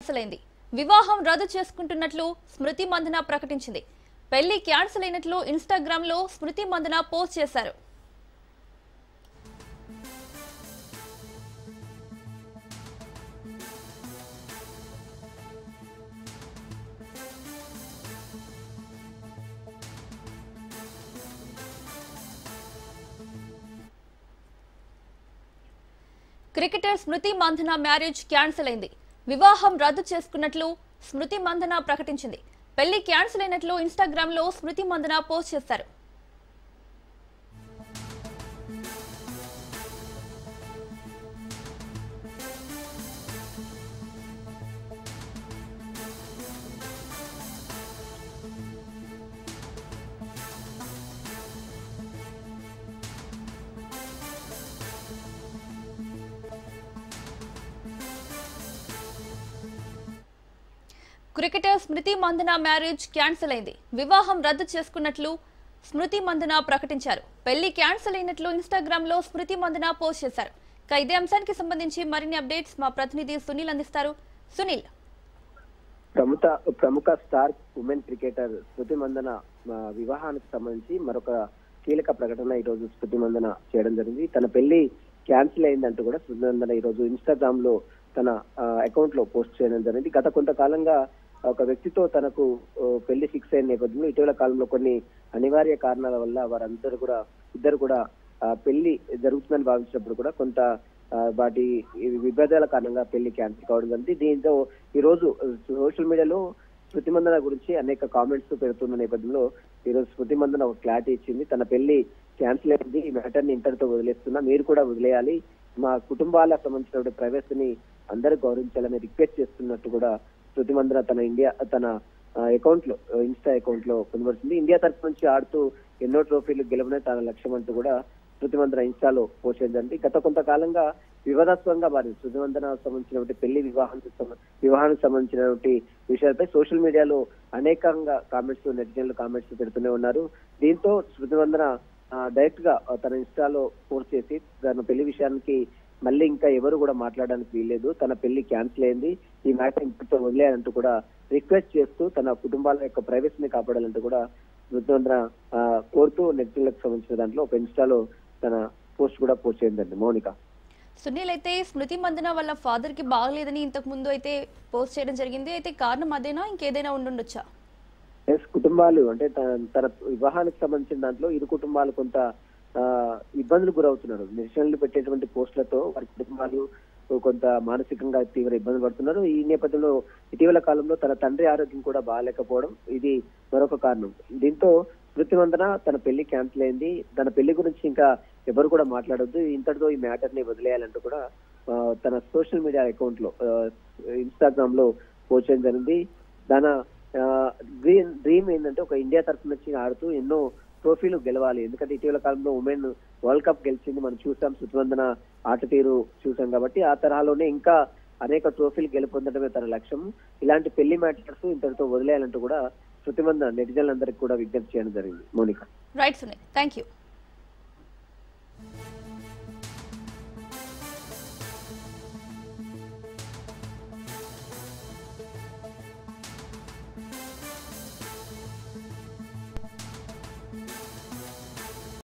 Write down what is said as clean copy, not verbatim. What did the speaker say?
Cancel అయింది. వివాహం రద్దు చేసుకుంటున్నట్లు స్మృతి మందన ప్రకటించింది. పెళ్లి క్యాన్సిల్ అయినట్లు ఇన్‌స్టాగ్రామ్ లో స్మృతి మందన పోస్ట్ చేశారు. క్రికెటర్ స్మృతి మందన మ్యారేజ్ క్యాన్సిల్ అయింది. వివాహం రద్దు చేసుకున్నట్లు స్మృతి మందన ప్రకటించింది. పెళ్లి క్యాన్సిల్ అయినట్లు ఇన్‌స్టాగ్రామ్ లో స్మృతి మందన పోస్ట్ చేశారు. క్రికెటర్ స్మృతి మందన మ్యారేజ్ క్యాన్సిల్ అయింది. వివాహం రద్దు చేసుకున్నట్లు స్మృతి మందన ప్రకటించారు. పెళ్లి క్యాన్సిల్ అయినట్లు ఇన్‌స్టాగ్రామ్ లో స్మృతి మందన పోస్ట్ చేశారు. ఇదే అంశానికి సంబంధించి మరిన్ని అప్డేట్స్ మా ప్రతినిధి సునీల్ అందిస్తారు. సునీల్, ప్రముఖ స్టార్ ఉమెన్ క్రికెటర్ స్మృతి మందన వివాహానికి సంబంధించి మరొక కీలక ప్రకటన ఈ రోజు స్మృతి మందన చేయడం జరిగింది. తన పెళ్లి క్యాన్సిల్ అయిందంటూ కూడా స్మృతి మందన ఈ రోజు ఇన్‌స్టాగ్రామ్ లో తన అకౌంట్ లో పోస్ట్ చేయడం జరిగింది. గత కొంతకాలంగా ఒక వ్యక్తితో తనకు పెళ్లి ఫిక్స్ అయిన నేపథ్యంలో ఇటీవల కాలంలో కొన్ని అనివార్య కారణాల వల్ల ఇద్దరు కూడా పెళ్లి జరుగుతుందని భావించినప్పుడు కూడా కొంత వాటి విభేదాల కారణంగా పెళ్లి క్యాన్సిల్ కావడం జరిగింది. దీంతో ఈ రోజు సోషల్ మీడియాలో స్మృతి మందన గురించి అనేక కామెంట్స్ పెడుతున్న నేపథ్యంలో ఈ రోజు స్మృతి మందన ఒక క్లారిటీ ఇచ్చింది. తన పెళ్లి క్యాన్సిల్ అయింది, ఈ మ్యాటర్ ని ఇంతటితో వదిలేస్తున్నా, మీరు కూడా వదిలేయాలి, మా కుటుంబాలకు సంబంధించిన ప్రైవసీని అందరూ గౌరవించాలని రిక్వెస్ట్ చేస్తున్నట్టు కూడా స్మృతి మందన తన అకౌంట్ లో ఇన్స్టా అకౌంట్ లో పొందుపరిచింది. ఇండియా తరఫు నుంచి ఆడుతూ ఎన్నో ట్రోఫీలు గెలవనే తన లక్ష్యం అంటూ కూడా స్మృతి మందన ఇన్స్టాలో పోస్ట్ చేయండి. గత కొంతకాలంగా వివాదాస్పదంగా మారింది స్మృతి మందన సంబంధించినటువంటి పెళ్లి వివాహానికి సంబంధించినటువంటి విషయాలపై సోషల్ మీడియాలో అనేకంగా నెటిజన్లు కామెంట్స్ పెడుతూనే ఉన్నారు. దీంతో స్మృతి మందన డైరెక్ట్ గా తన ఇన్స్టాలో పోస్ట్ చేసి తన పెళ్లి విషయానికి మళ్ళీ ఇంకా ఎవరు కూడా మాట్లాడడానికి వీల్లేదు, తన పెళ్లి క్యాన్సిల్ అయింది, ఈ మ్యాటర్ ఇంటితో వదిలేయాలంటూ కూడా రిక్వెస్ట్ చేస్తూ తన కుటుంబాల యొక్క ప్రైవసీని కాపాడాలంటూ కూడా స్మృతి మందన కోరుతూ నెటిజన్లకు సంబంధించిన దాంట్లో ఒక ఇన్స్టాలో తన పోస్ట్ కూడా పోస్ట్ చేయండి. మౌనిక, సునీల్, అయితే స్మృతి మందన వాళ్ళ ఫాదర్ కి బాగలేదని ఇంతకు ముందు అయితే పోస్ట్ చేయడం జరిగింది. అయితే కారణం అదేనా, ఇంకేదైనా ఉండుండొచ్చా? కుటుంబాలు అంటే తన వివాహానికి సంబంధించిన దాంట్లో ఇరు కుటుంబాలు కొంత ఇబ్బందులు గురవుతున్నారు. నిరసనలు పెట్టేటువంటి పోస్టులతో వారి కుటుంబాలు కొంత మానసికంగా తీవ్ర ఇబ్బందులు పడుతున్నారు. ఈ నేపథ్యంలో ఇటీవల కాలంలో తన తండ్రి ఆరోగ్యం కూడా బాగాలేకపోవడం ఇది మరొక కారణం. దీంతో స్మృతి మందన తన పెళ్లి క్యాన్సిల్ అయింది, తన పెళ్లి గురించి ఇంకా ఎవరు కూడా మాట్లాడొద్దు, ఇంతటితో ఈ మ్యాటర్ ని వదిలేయాలంటూ కూడా తన సోషల్ మీడియా అకౌంట్ లో ఇన్‌స్టాగ్రామ్ లో పోస్ట్ చేయడం జరిగింది. తన డ్రీమ్ ఏంటంటే ఒక ఇండియా తరఫు నుంచి ఆడుతూ ఎన్నో ట్రోఫీలు గెలవాలి. ఎందుకంటే ఇటీవల కాలంలో ఉమెన్ వరల్డ్ కప్ గెలిచింది, మనం చూసాం, స్మృతి మందన ఆట తీరు చూసాం. కాబట్టి ఆ తరహాలోనే ఇంకా అనేక ట్రోఫీలు గెలుపొందడమే తన లక్ష్యం. ఇలాంటి పెళ్లి మ్యాటర్స్ ఇంతటితో వదిలేయాలంటూ కూడా స్మృతి మందన నెటిజన్లందరికీ కూడా విజ్ఞప్తి చేయడం జరిగింది. Mounika, right Sunil, thank you.